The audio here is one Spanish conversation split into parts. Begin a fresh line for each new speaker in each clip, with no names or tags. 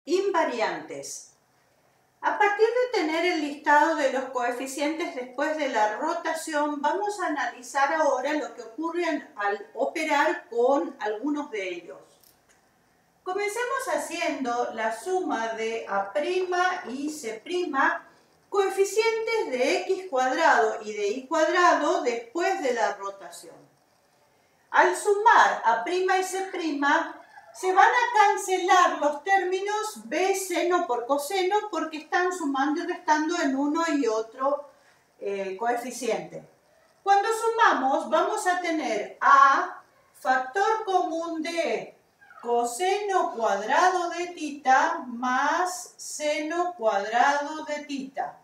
Invariantes. A partir de tener el listado de los coeficientes después de la rotación, vamos a analizar ahora lo que ocurre al operar con algunos de ellos. Comencemos haciendo la suma de A' y C', coeficientes de x cuadrado y de y cuadrado después de la rotación. Al sumar A' y C', se van a cancelar los términos b seno por coseno porque están sumando y restando en uno y otro coeficiente. Cuando sumamos vamos a tener a factor común de coseno cuadrado de tita más seno cuadrado de tita.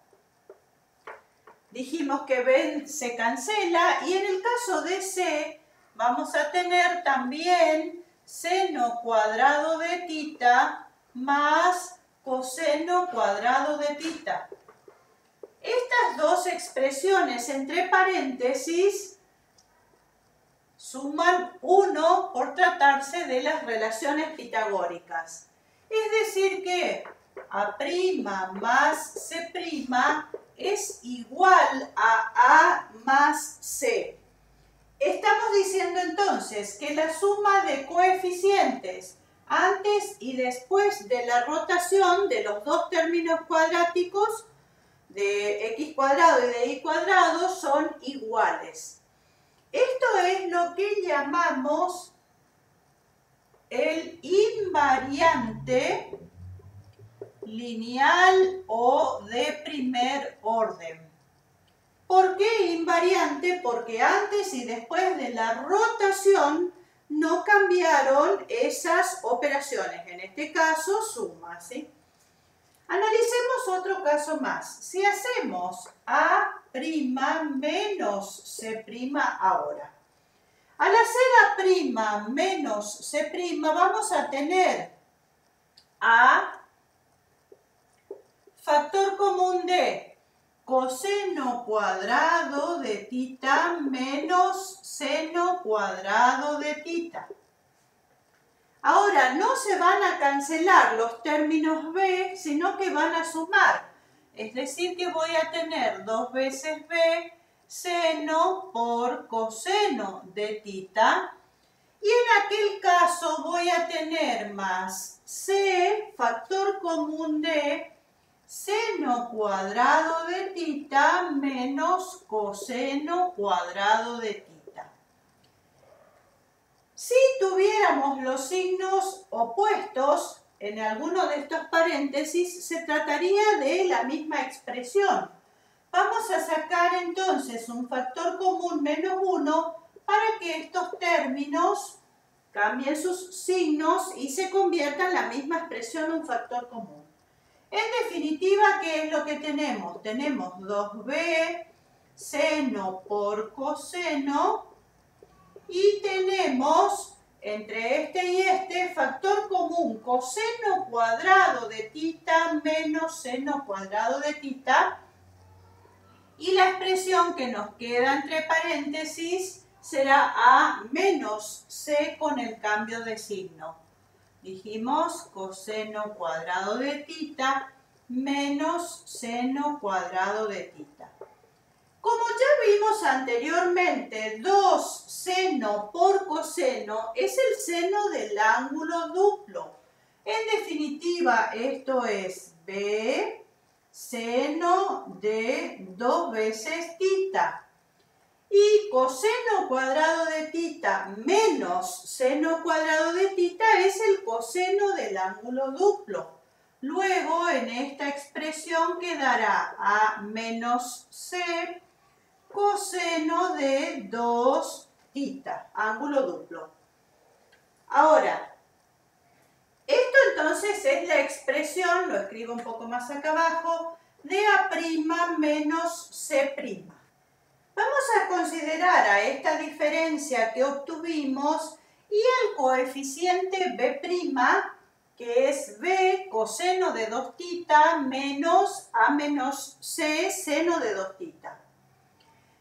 Dijimos que b se cancela y en el caso de c vamos a tener también seno cuadrado de tita más coseno cuadrado de tita. Estas dos expresiones entre paréntesis suman 1 por tratarse de las relaciones pitagóricas. Es decir que A' más C' es igual a A más C. Estamos diciendo entonces que la suma de coeficientes antes y después de la rotación de los dos términos cuadráticos de x cuadrado y de y cuadrado son iguales. Esto es lo que llamamos el invariante lineal o de primer orden. ¿Por qué invariante? Porque antes y después de la rotación no cambiaron esas operaciones, en este caso suma, ¿sí? Analicemos otro caso más. Si hacemos A' menos C' ahora. Al hacer A' menos C' vamos a tener A factor común de coseno cuadrado de tita menos seno cuadrado de tita. Ahora, no se van a cancelar los términos b, sino que van a sumar. Es decir, que voy a tener 2 veces b seno por coseno de tita. Y en aquel caso voy a tener más c factor común de seno cuadrado de tita menos coseno cuadrado de tita. Si tuviéramos los signos opuestos en alguno de estos paréntesis, se trataría de la misma expresión. Vamos a sacar entonces un factor común menos 1 para que estos términos cambien sus signos y se conviertan en la misma expresión, un factor común. En definitiva, ¿qué es lo que tenemos? Tenemos 2b seno por coseno y tenemos entre este y este factor común coseno cuadrado de tita menos seno cuadrado de tita. Y la expresión que nos queda entre paréntesis será A menos C con el cambio de signo. Dijimos coseno cuadrado de tita menos seno cuadrado de tita. Como ya vimos anteriormente, 2 seno por coseno es el seno del ángulo duplo. En definitiva, esto es b seno de 2 veces tita. Y coseno cuadrado de tita menos seno cuadrado de tita es el coseno del ángulo duplo. Luego, en esta expresión quedará A menos C coseno de 2 tita, ángulo duplo. Ahora, esto entonces es la expresión, lo escribo un poco más acá abajo, de A' menos C'. Vamos a considerar a esta diferencia que obtuvimos y el coeficiente b', que es b coseno de 2 tita menos a menos c seno de 2 tita.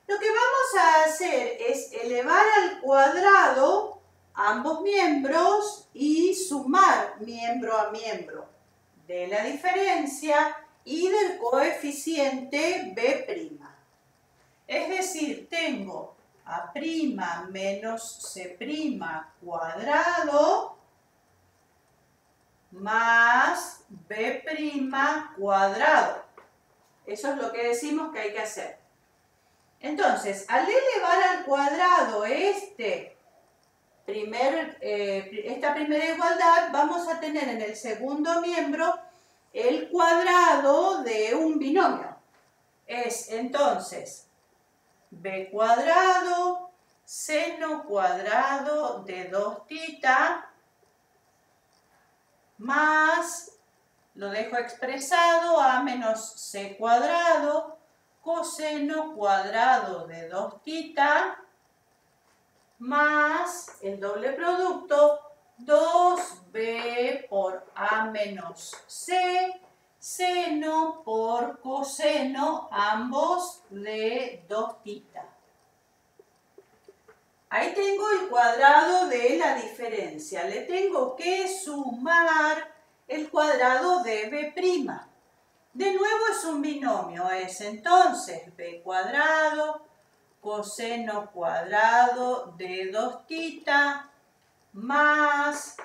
Lo que vamos a hacer es elevar al cuadrado ambos miembros y sumar miembro a miembro. de la diferencia y del coeficiente B'. Es decir, tengo A' menos C' cuadrado más B' cuadrado. Eso es lo que decimos que hay que hacer. Entonces, al elevar al cuadrado esta primera igualdad, vamos a tener en el segundo miembro el cuadrado de un binomio. Es entonces B cuadrado seno cuadrado de 2θ más, lo dejo expresado, A menos C cuadrado coseno cuadrado de 2θ más el doble producto 2b por A menos C seno por coseno, ambos de 2θ. Ahí tengo el cuadrado de la diferencia. Le tengo que sumar el cuadrado de B'. De nuevo es un binomio, es entonces B cuadrado coseno cuadrado de 2θ más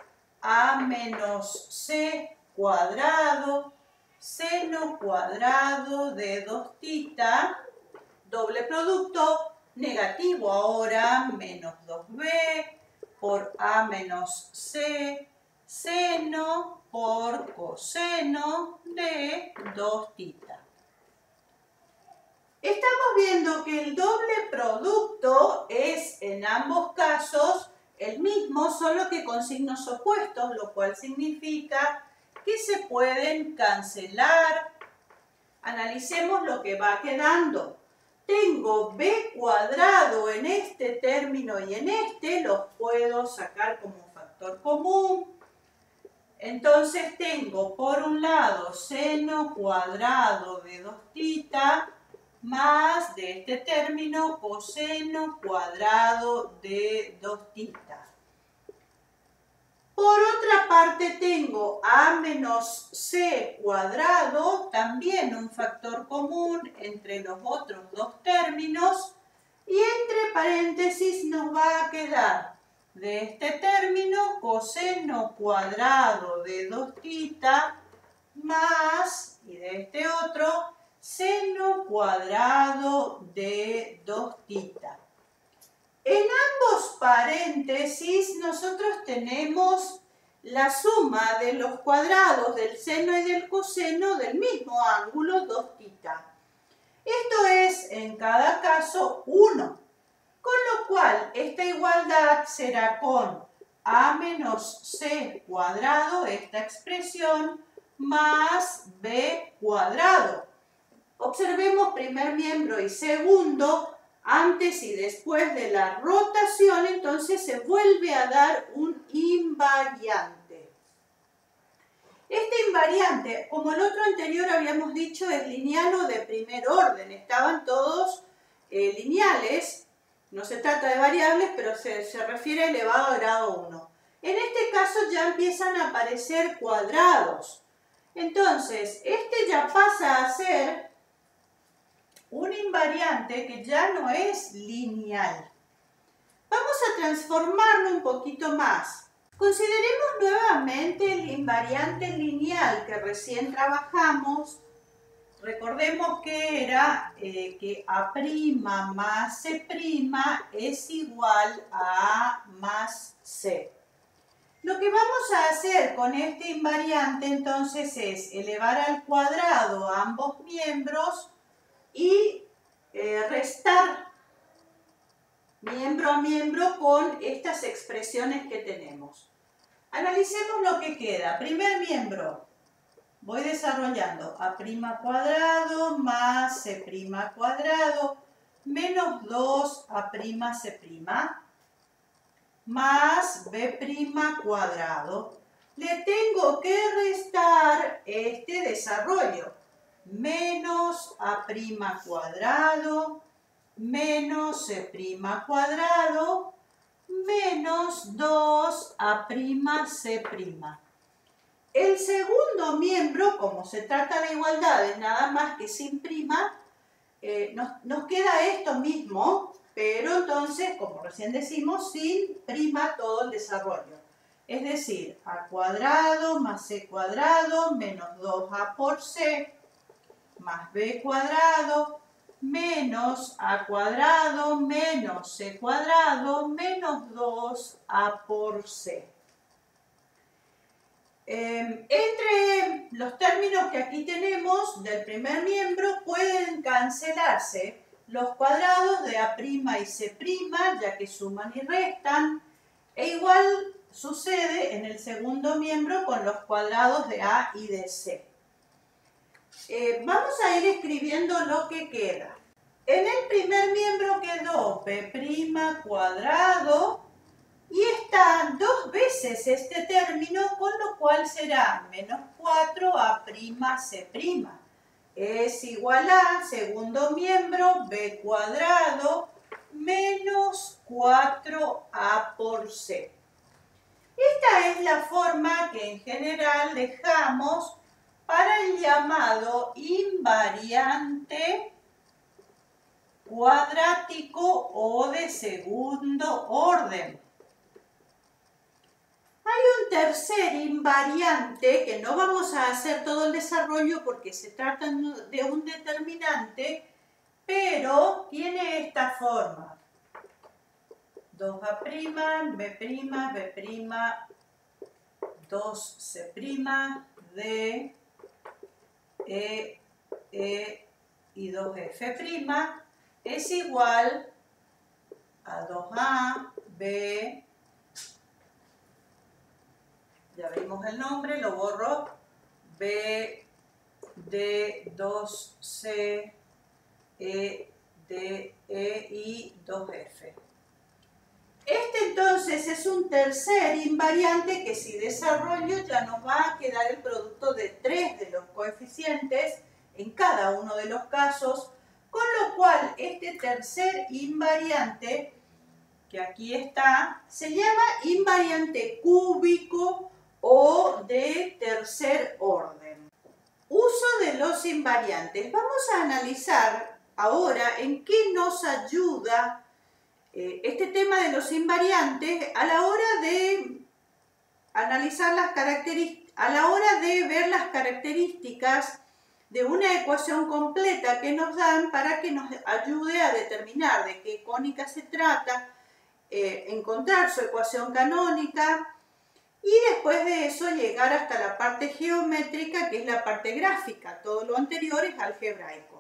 A menos C cuadrado seno cuadrado de 2θ, doble producto, negativo ahora, menos 2b por A menos C, seno por coseno de 2θ. Estamos viendo que el doble producto es en ambos casos el mismo, solo que con signos opuestos, lo cual significa que se pueden cancelar. Analicemos lo que va quedando. Tengo b cuadrado en este término y en este, los puedo sacar como factor común. Entonces tengo por un lado seno cuadrado de 2θ más de este término coseno cuadrado de 2θ. Por otra parte tengo A menos C cuadrado, también un factor común entre los otros dos términos, y entre paréntesis nos va a quedar de este término coseno cuadrado de 2θ más, y de este otro, seno cuadrado de 2θ. En ambos paréntesis nosotros tenemos la suma de los cuadrados del seno y del coseno del mismo ángulo 2θ. Esto es en cada caso 1, con lo cual esta igualdad será con A menos C cuadrado, esta expresión, más B cuadrado. Observemos primer miembro y segundo. Antes y después de la rotación, entonces se vuelve a dar un invariante. Este invariante, como el otro anterior habíamos dicho, es lineal o de primer orden. Estaban todos lineales. No se trata de variables, pero se refiere a elevado a grado 1. En este caso ya empiezan a aparecer cuadrados. Entonces, este ya pasa a ser un invariante que ya no es lineal. Vamos a transformarlo un poquito más. Consideremos nuevamente el invariante lineal que recién trabajamos. Recordemos que era que A' más C' es igual a A más C. Lo que vamos a hacer con este invariante entonces es elevar al cuadrado a ambos miembros y restar miembro a miembro con estas expresiones que tenemos. Analicemos lo que queda. Primer miembro, voy desarrollando A' cuadrado más C' cuadrado menos 2A' más B' cuadrado. Le tengo que restar este desarrollo. Menos A' cuadrado, menos C' cuadrado, menos 2A' C'. El segundo miembro, como se trata de igualdades, nada más que sin prima, nos queda esto mismo, pero entonces, como recién decimos, sin prima todo el desarrollo. Es decir, a cuadrado más c cuadrado menos 2a por c más b cuadrado menos a cuadrado menos c cuadrado menos 2a por c. Entre los términos que aquí tenemos del primer miembro pueden cancelarse los cuadrados de a' y c', ya que suman y restan, e igual sucede en el segundo miembro con los cuadrados de a y de c. Vamos a ir escribiendo lo que queda. En el primer miembro quedó b' cuadrado y está dos veces este término, con lo cual será menos 4a'c'. Es igual a, segundo miembro, b cuadrado menos 4a por c. Esta es la forma que en general dejamos para el llamado invariante cuadrático o de segundo orden. Hay un tercer invariante que no vamos a hacer todo el desarrollo porque se trata de un determinante, pero tiene esta forma. 2a', b', 2c', d, e y 2f' es igual a 2a, b, ya vimos el nombre, lo borro, b, d, 2c, e, d, e y 2f. Este entonces es un tercer invariante que si desarrollo ya nos va a quedar el producto de 3 de los coeficientes en cada uno de los casos, con lo cual este tercer invariante, que aquí está, se llama invariante cúbico o de tercer orden. Uso de los invariantes. Vamos a analizar ahora en qué nos ayuda este tema de los invariantes a la hora de analizar las características, a la hora de ver las características de una ecuación completa que nos dan para que nos ayude a determinar de qué cónica se trata, encontrar su ecuación canónica y después de eso llegar hasta la parte geométrica, que es la parte gráfica. Todo lo anterior es algebraico.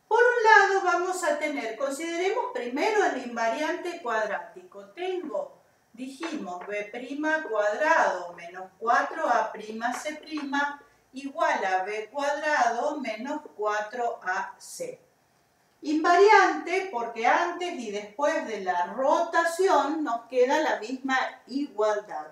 Por un lado vamos a tener, consideremos primero el invariante cuadrático. Dijimos b' cuadrado menos 4a'c' igual a b cuadrado menos 4ac. Invariante porque antes y después de la rotación nos queda la misma igualdad.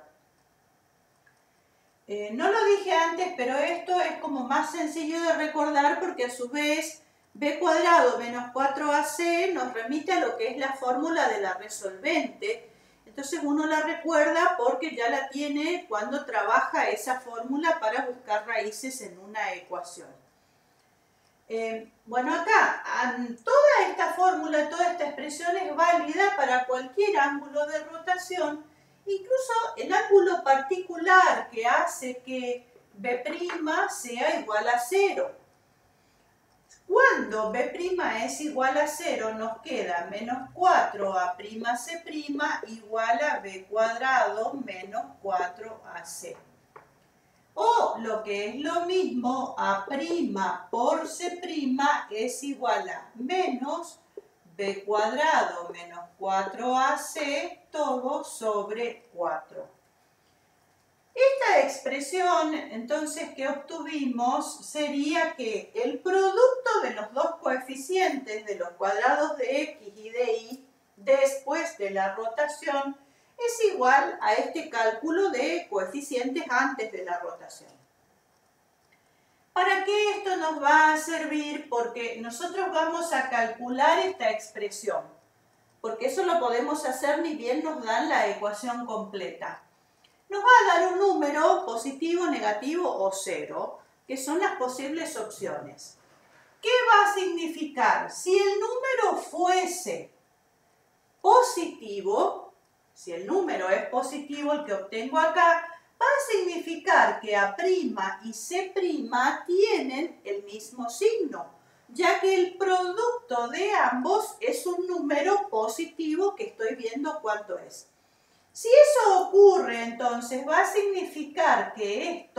No lo dije antes, pero esto es como más sencillo de recordar porque a su vez b cuadrado menos 4ac nos remite a lo que es la fórmula de la resolvente. Entonces uno la recuerda porque ya la tiene cuando trabaja esa fórmula para buscar raíces en una ecuación. Bueno, acá toda esta fórmula, toda esta expresión es válida para cualquier ángulo de rotación, incluso el ángulo particular que hace que b' sea igual a 0. Cuando b' es igual a 0 nos queda menos 4a'c' igual a b cuadrado menos 4ac. O lo que es lo mismo, a' por c' es igual a menos b cuadrado menos 4ac todo sobre 4. Esta expresión, entonces, que obtuvimos sería que el producto de los dos coeficientes de los cuadrados de x y de y después de la rotación es igual a este cálculo de coeficientes antes de la rotación. ¿Para qué esto nos va a servir? Porque nosotros vamos a calcular esta expresión, porque eso lo podemos hacer ni bien nos dan la ecuación completa. nos va a dar un número positivo, negativo o cero, que son las posibles opciones. ¿Qué va a significar? Si el número fuese positivo, si el número es positivo, el que obtengo acá, va a significar que A' y C' tienen el mismo signo, ya que el producto de ambos es un número positivo que estoy viendo cuánto es. Si eso ocurre, entonces va a significar que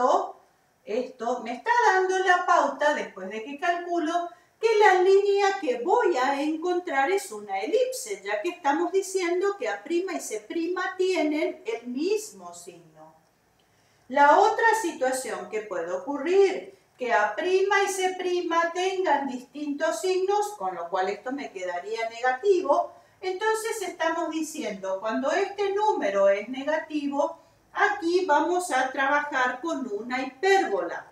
esto me está dando la pauta, después de que calculo, que la línea que voy a encontrar es una elipse, ya que estamos diciendo que A' y C' tienen el mismo signo. La otra situación que puede ocurrir, que A' y C' tengan distintos signos, con lo cual esto me quedaría negativo. Entonces estamos diciendo, cuando este número es negativo, aquí vamos a trabajar con una hipérbola.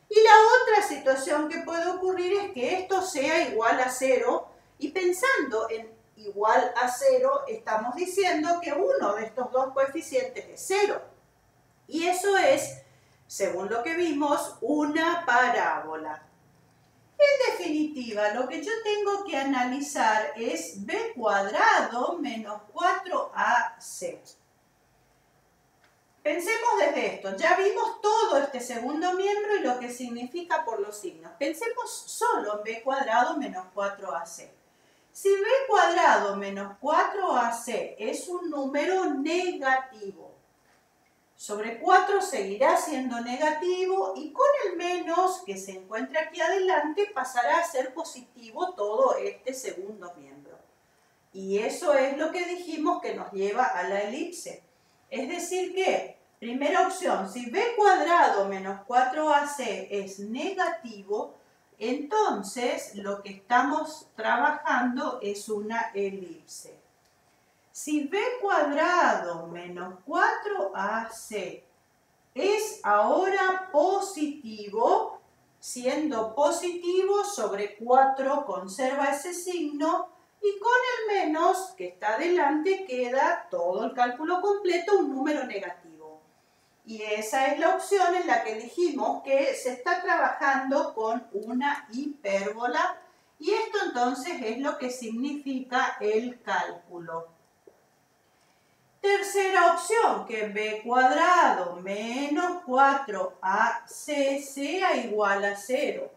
Y la otra situación que puede ocurrir es que esto sea igual a 0, y pensando en igual a 0, estamos diciendo que uno de estos dos coeficientes es 0. Y eso es, según lo que vimos, una parábola. En definitiva, lo que yo tengo que analizar es b cuadrado menos 4ac. Pensemos desde esto. Ya vimos todo este segundo miembro y lo que significa por los signos. Pensemos solo en b cuadrado menos 4ac. Si b cuadrado menos 4ac es un número negativo, sobre 4 seguirá siendo negativo y con el menos que se encuentra aquí adelante pasará a ser positivo todo este segundo miembro. Y eso es lo que dijimos que nos lleva a la elipse. Es decir que, primera opción, si b cuadrado menos 4ac es negativo, entonces lo que estamos trabajando es una elipse. Si b cuadrado menos 4ac es ahora positivo, siendo positivo sobre 4 conserva ese signo y con el menos que está adelante queda todo el cálculo completo, un número negativo. Y esa es la opción en la que dijimos que se está trabajando con una hipérbola y esto entonces es lo que significa el cálculo. Tercera opción, que b cuadrado menos 4ac sea igual a 0,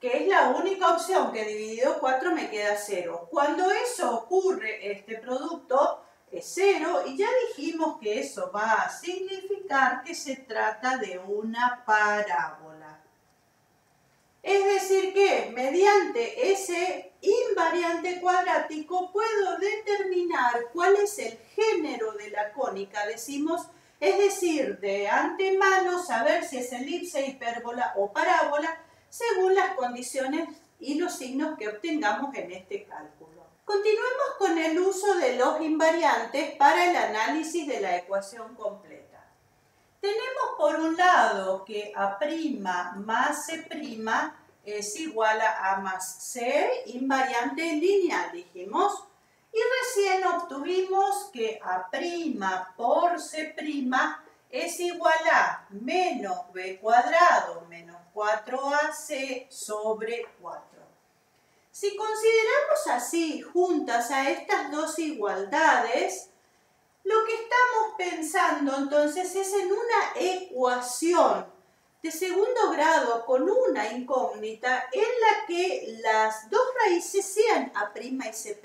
que es la única opción que dividido 4 me queda 0. Cuando eso ocurre, este producto es 0 y ya dijimos que eso va a significar que se trata de una parábola. Es decir que mediante ese invariante cuadrático puedo determinar cuál es el género de la cónica, decimos, es decir, de antemano saber si es elipse, hipérbola o parábola, según las condiciones y los signos que obtengamos en este cálculo. Continuemos con el uso de los invariantes para el análisis de la ecuación completa. Tenemos por un lado que A' más C' es igual a A más C, invariante lineal, dijimos. Y recién obtuvimos que A' por C' es igual a menos B cuadrado menos 4AC sobre 4. Si consideramos así juntas a estas dos igualdades, lo que estamos pensando entonces es en una ecuación de segundo grado con una incógnita en la que las dos raíces sean A' y C'.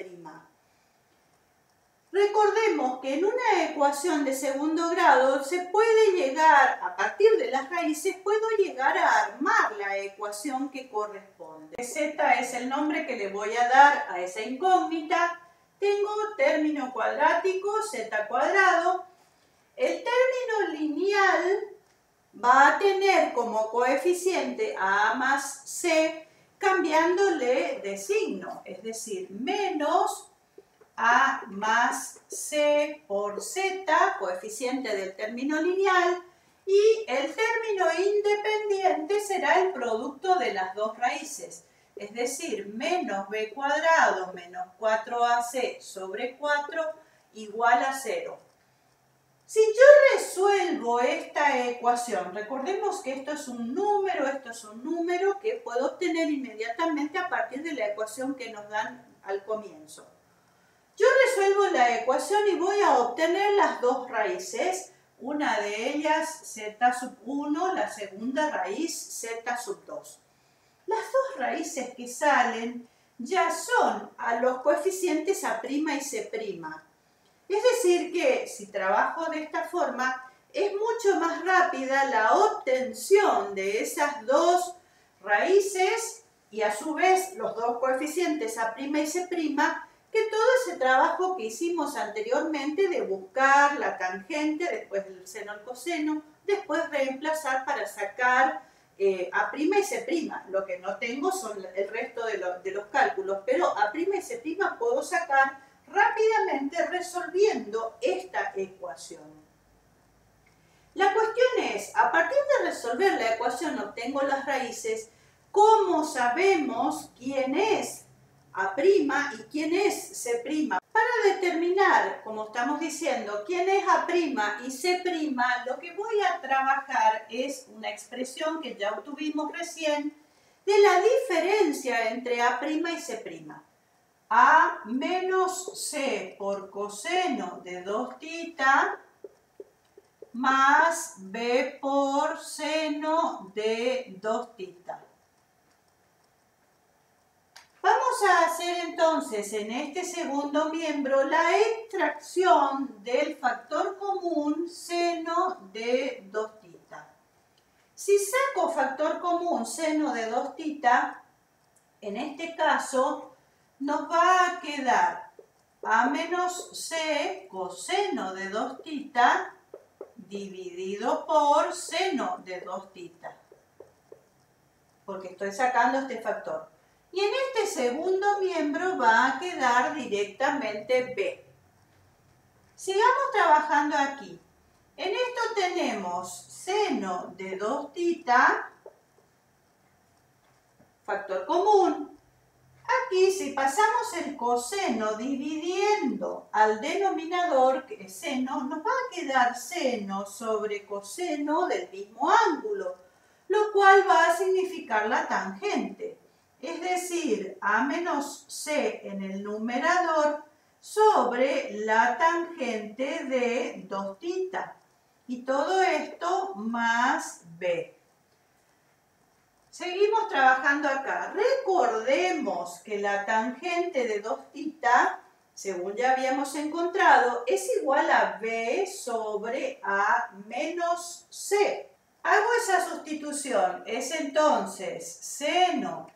Recordemos que en una ecuación de segundo grado se puede llegar, a partir de las raíces, puedo llegar a armar la ecuación que corresponde. Z es el nombre que le voy a dar a esa incógnita. Tengo término cuadrático, z cuadrado. El término lineal va a tener como coeficiente a más c, cambiándole de signo, es decir, menos a más c por z, coeficiente del término lineal, y el término independiente será el producto de las dos raíces. Es decir, menos b cuadrado menos 4ac sobre 4 igual a 0. Si yo resuelvo esta ecuación, recordemos que esto es un número que puedo obtener inmediatamente a partir de la ecuación que nos dan al comienzo. Yo resuelvo la ecuación y voy a obtener las dos raíces, una de ellas z sub 1, la segunda raíz z sub 2. Las dos raíces que salen ya son a los coeficientes A' y C'. Es decir que si trabajo de esta forma, es mucho más rápida la obtención de esas dos raíces y a su vez los dos coeficientes A' y C', que todo ese trabajo que hicimos anteriormente de buscar la tangente, después el seno al coseno, después reemplazar para sacar A' y C'. Lo que no tengo son el resto de los cálculos, pero A' y C' puedo sacar rápidamente resolviendo esta ecuación. La cuestión es, a partir de resolver la ecuación obtengo las raíces, ¿cómo sabemos quién es A' y quién es C'? Para determinar, como estamos diciendo, quién es A' y C', lo que voy a trabajar es una expresión que ya obtuvimos recién de la diferencia entre A' y C'. A menos C por coseno de 2θ más B por seno de 2θ. Vamos a hacer entonces en este segundo miembro la extracción del factor común seno de 2θ. Si saco factor común seno de 2θ, en este caso nos va a quedar A menos C coseno de 2θ dividido por seno de 2θ, porque estoy sacando este factor. Y en este segundo miembro va a quedar directamente B. Sigamos trabajando aquí. En esto tenemos seno de 2θ, factor común. Aquí, si pasamos el coseno dividiendo al denominador, que es seno, nos va a quedar seno sobre coseno del mismo ángulo, lo cual va a significar la tangente. Es decir, A menos C en el numerador sobre la tangente de 2θ. Y todo esto más B. Seguimos trabajando acá. Recordemos que la tangente de 2θ, según ya habíamos encontrado, es igual a B sobre A menos C. Hago esa sustitución. Es entonces seno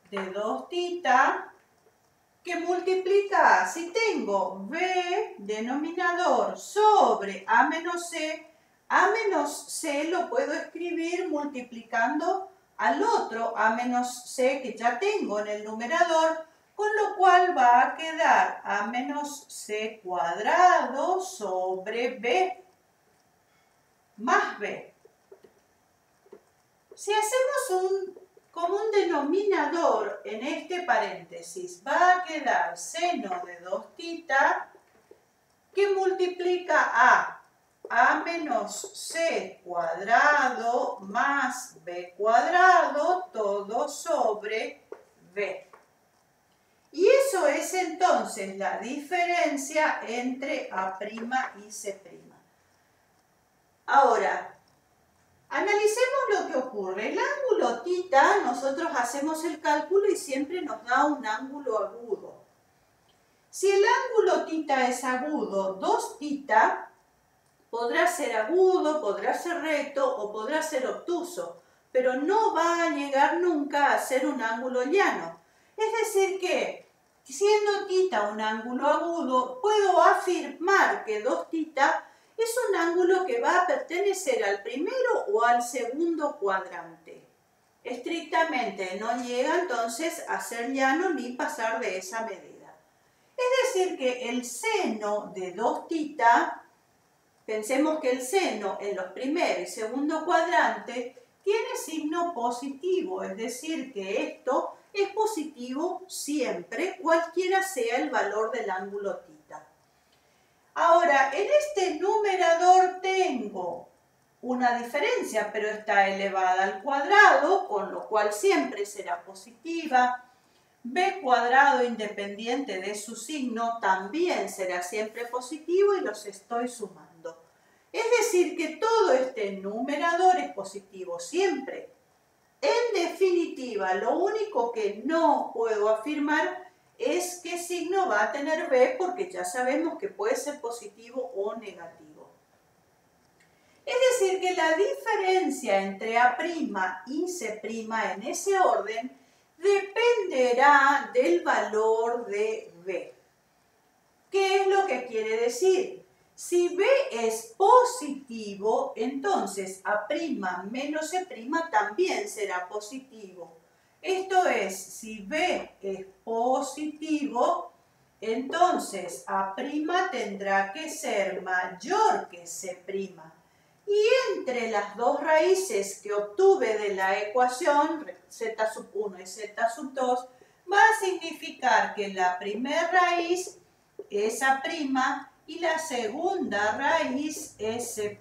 de 2θ que multiplica, si tengo B denominador sobre A menos C lo puedo escribir multiplicando al otro A menos C que ya tengo en el numerador, con lo cual va a quedar A menos C cuadrado sobre B más B. Si hacemos como un denominador en este paréntesis, va a quedar seno de 2θ que multiplica A menos C cuadrado más B cuadrado, todo sobre B. Y eso es entonces la diferencia entre A' y C'. Ahora, analicemos lo que ocurre. El ángulo θ, nosotros hacemos el cálculo y siempre nos da un ángulo agudo. Si el ángulo θ es agudo, 2θ podrá ser agudo, podrá ser recto o podrá ser obtuso, pero no va a llegar nunca a ser un ángulo llano. Es decir que, siendo θ un ángulo agudo, puedo afirmar que 2θ es un ángulo que va a pertenecer al primero o al segundo cuadrante. Estrictamente no llega entonces a ser llano ni pasar de esa medida. Es decir que el seno de 2θ, pensemos que el seno en los primer y segundo cuadrante tiene signo positivo, es decir que esto es positivo siempre, cualquiera sea el valor del ángulo θ. Ahora, en este numerador tengo una diferencia, pero está elevada al cuadrado, con lo cual siempre será positiva. B cuadrado independiente de su signo también será siempre positivo y los estoy sumando. Es decir, que todo este numerador es positivo siempre. En definitiva, lo único que no puedo afirmar es qué signo va a tener B, porque ya sabemos que puede ser positivo o negativo. Es decir, que la diferencia entre A' y C' en ese orden dependerá del valor de B. ¿Qué es lo que quiere decir? Si B es positivo, entonces A' menos C' también será positivo. Esto es, si B es positivo, entonces A' tendrá que ser mayor que C'. Y entre las dos raíces que obtuve de la ecuación, z1 y z2, va a significar que la primera raíz es A' y la segunda raíz es C'.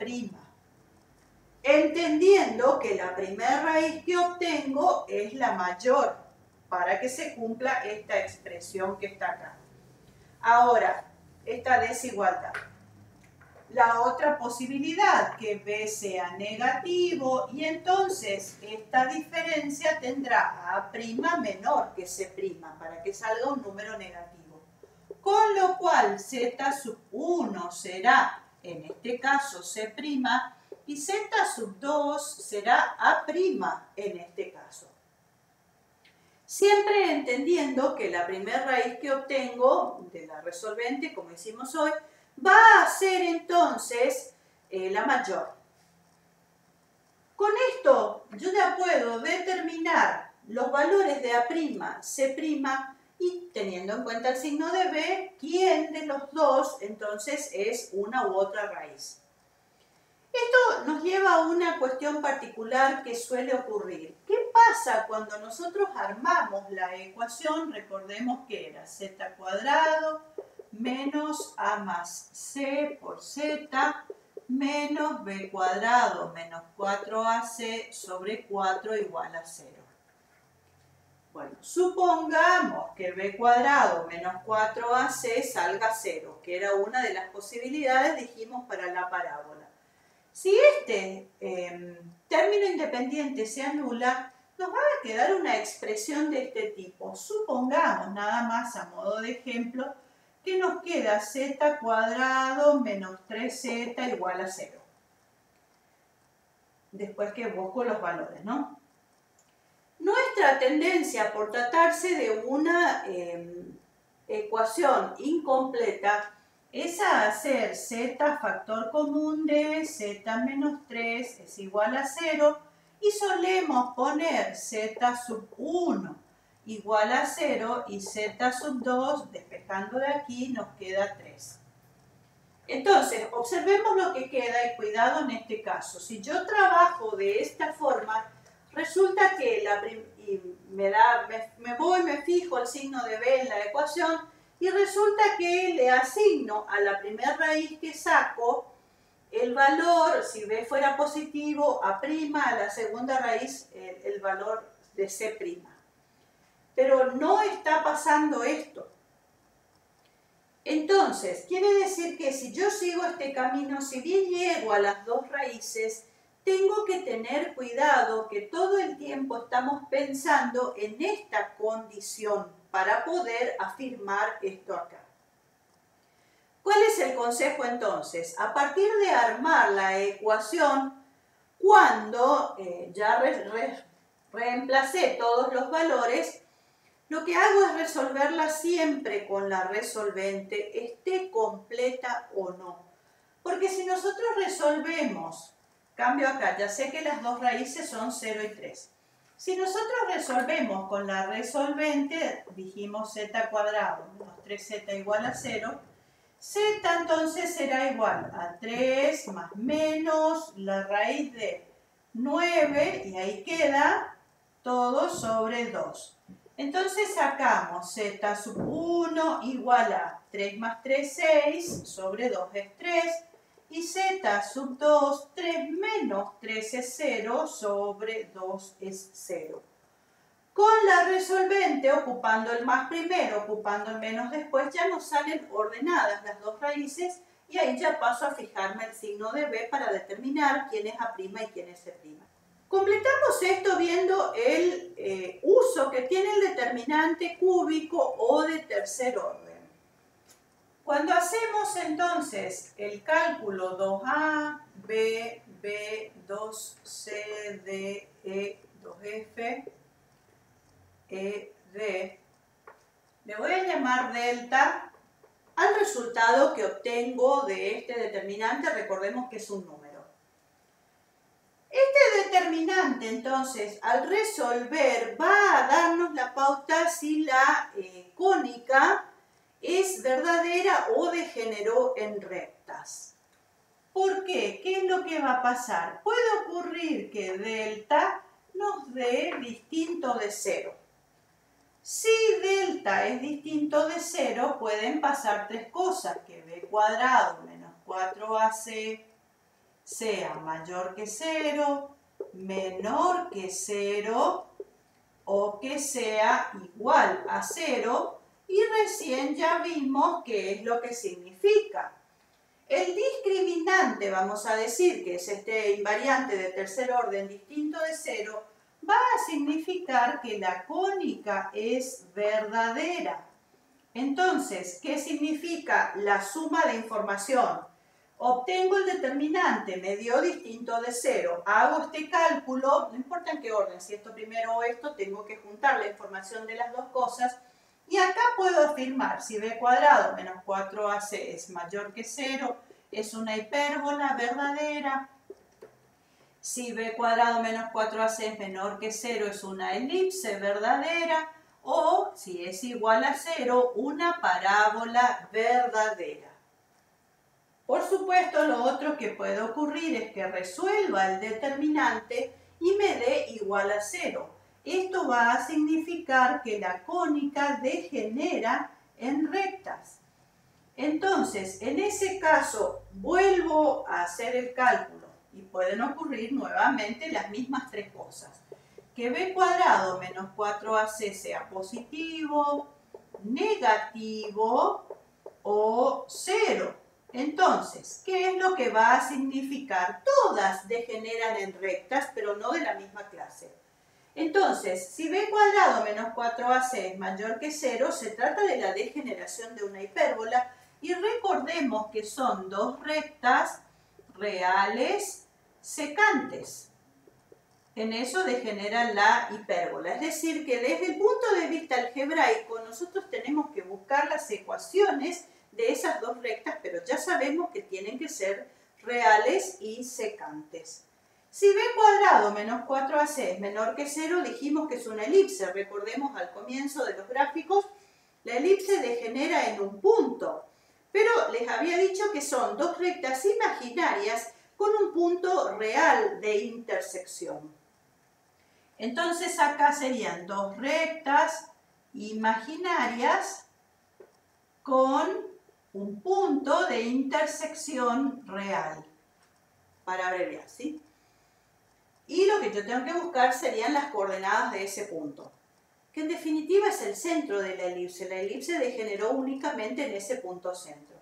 Entendiendo que la primera raíz que obtengo es la mayor, para que se cumpla esta expresión que está acá. Ahora, esta desigualdad. La otra posibilidad, que B sea negativo, y entonces esta diferencia tendrá A' menor que C', para que salga un número negativo. Con lo cual Z1 será, en este caso, C', y Z2 será A' en este caso. Siempre entendiendo que la primera raíz que obtengo de la resolvente, como hicimos hoy, va a ser entonces la mayor. Con esto yo ya puedo determinar los valores de A', C' y teniendo en cuenta el signo de B, quién de los dos entonces es una u otra raíz. Esto nos lleva a una cuestión particular que suele ocurrir. ¿Qué pasa cuando nosotros armamos la ecuación? Recordemos que era z cuadrado menos A más C por Z menos B cuadrado menos 4AC sobre 4 igual a 0. Bueno, supongamos que B cuadrado menos 4AC salga 0, que era una de las posibilidades, dijimos, para la parábola. Si este término independiente se anula, nos va a quedar una expresión de este tipo. Supongamos, nada más a modo de ejemplo, que nos queda z cuadrado menos 3z igual a 0. Después que busco los valores, ¿no? Nuestra tendencia, por tratarse de una ecuación incompleta, es a hacer z factor común de z menos 3 es igual a 0 y solemos poner z sub 1 igual a 0 y z sub 2, despejando de aquí, nos queda 3. Entonces, observemos lo que queda y cuidado en este caso. Si yo trabajo de esta forma, resulta que me fijo el signo de B en la ecuación y resulta que le asigno a la primera raíz que saco el valor, si B fuera positivo, A', a la segunda raíz el valor de C'. Pero no está pasando esto. Entonces, quiere decir que si yo sigo este camino, si bien llego a las dos raíces, tengo que tener cuidado que todo el tiempo estamos pensando en esta condición para poder afirmar esto acá. ¿Cuál es el consejo entonces? A partir de armar la ecuación, cuando ya reemplacé todos los valores, lo que hago es resolverla siempre con la resolvente, esté completa o no. Porque si nosotros resolvemos, cambio acá, ya sé que las dos raíces son 0 y 3. Si nosotros resolvemos con la resolvente, dijimos z cuadrado menos 3z igual a 0, z entonces será igual a 3 más menos la raíz de 9, y ahí queda todo sobre 2. Entonces sacamos z sub 1 igual a 3 más 3, 6, sobre 2 es 3, y z sub 2, 3 menos 3 es 0, sobre 2 es 0. Con la resolvente, ocupando el más primero, ocupando el menos después, ya nos salen ordenadas las dos raíces, y ahí ya paso a fijarme el signo de b para determinar quién es A' y quién es C'. Completamos esto viendo el uso que tiene el determinante cúbico o de tercer orden. Cuando hacemos entonces el cálculo 2a, b, b, 2c, d, e, 2f, e, d, le voy a llamar delta al resultado que obtengo de este determinante. Recordemos que es un número. Este determinante, entonces, al resolver, va a darnos la pauta si la cónica es verdadera o degeneró en rectas. ¿Por qué? ¿Qué es lo que va a pasar? Puede ocurrir que delta nos dé distinto de 0. Si delta es distinto de 0, pueden pasar tres cosas: que b cuadrado menos 4ac sea mayor que 0, menor que 0 o que sea igual a 0, y recién ya vimos qué es lo que significa. El discriminante, vamos a decir que es este invariante de tercer orden distinto de 0, va a significar que la cónica es verdadera. Entonces, ¿qué significa la suma de información? Obtengo el determinante, me dio distinto de 0, hago este cálculo, no importa en qué orden, si esto primero o esto, tengo que juntar la información de las dos cosas, y acá puedo afirmar, si b cuadrado menos 4ac es mayor que 0, es una hipérbola verdadera. Si b cuadrado menos 4ac es menor que 0, es una elipse verdadera. O, si es igual a 0, una parábola verdadera. Por supuesto, lo otro que puede ocurrir es que resuelva el determinante y me dé igual a 0. Esto va a significar que la cónica degenera en rectas. Entonces, en ese caso, vuelvo a hacer el cálculo y pueden ocurrir nuevamente las mismas tres cosas. Que b cuadrado menos 4ac sea positivo, negativo o 0. Entonces, ¿qué es lo que va a significar? Todas degeneran en rectas, pero no de la misma clase. Entonces, si b cuadrado menos 4ac es mayor que 0, se trata de la degeneración de una hipérbola, y recordemos que son dos rectas reales secantes. En eso degenera la hipérbola. Es decir, que desde el punto de vista algebraico, nosotros tenemos que buscar las ecuaciones de esas dos rectas, pero ya sabemos que tienen que ser reales y secantes. Si b cuadrado menos 4ac es menor que 0, dijimos que es una elipse. Recordemos al comienzo de los gráficos, la elipse degenera en un punto. Pero les había dicho que son dos rectas imaginarias con un punto real de intersección. Entonces acá serían dos rectas imaginarias con un punto de intersección real, para abreviar, ¿sí? Y lo que yo tengo que buscar serían las coordenadas de ese punto, que en definitiva es el centro de la elipse. La elipse degeneró únicamente en ese punto centro.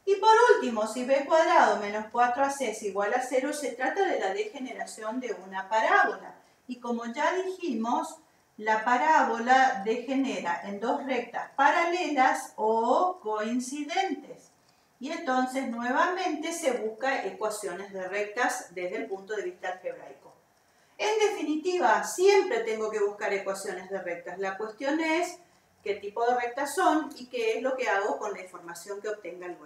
Y por último, si b cuadrado menos 4ac es igual a 0, se trata de la degeneración de una parábola. Y como ya dijimos, la parábola degenera en dos rectas paralelas o coincidentes. Y entonces nuevamente se busca ecuaciones de rectas desde el punto de vista algebraico. En definitiva, siempre tengo que buscar ecuaciones de rectas. La cuestión es qué tipo de rectas son y qué es lo que hago con la información que obtenga luego.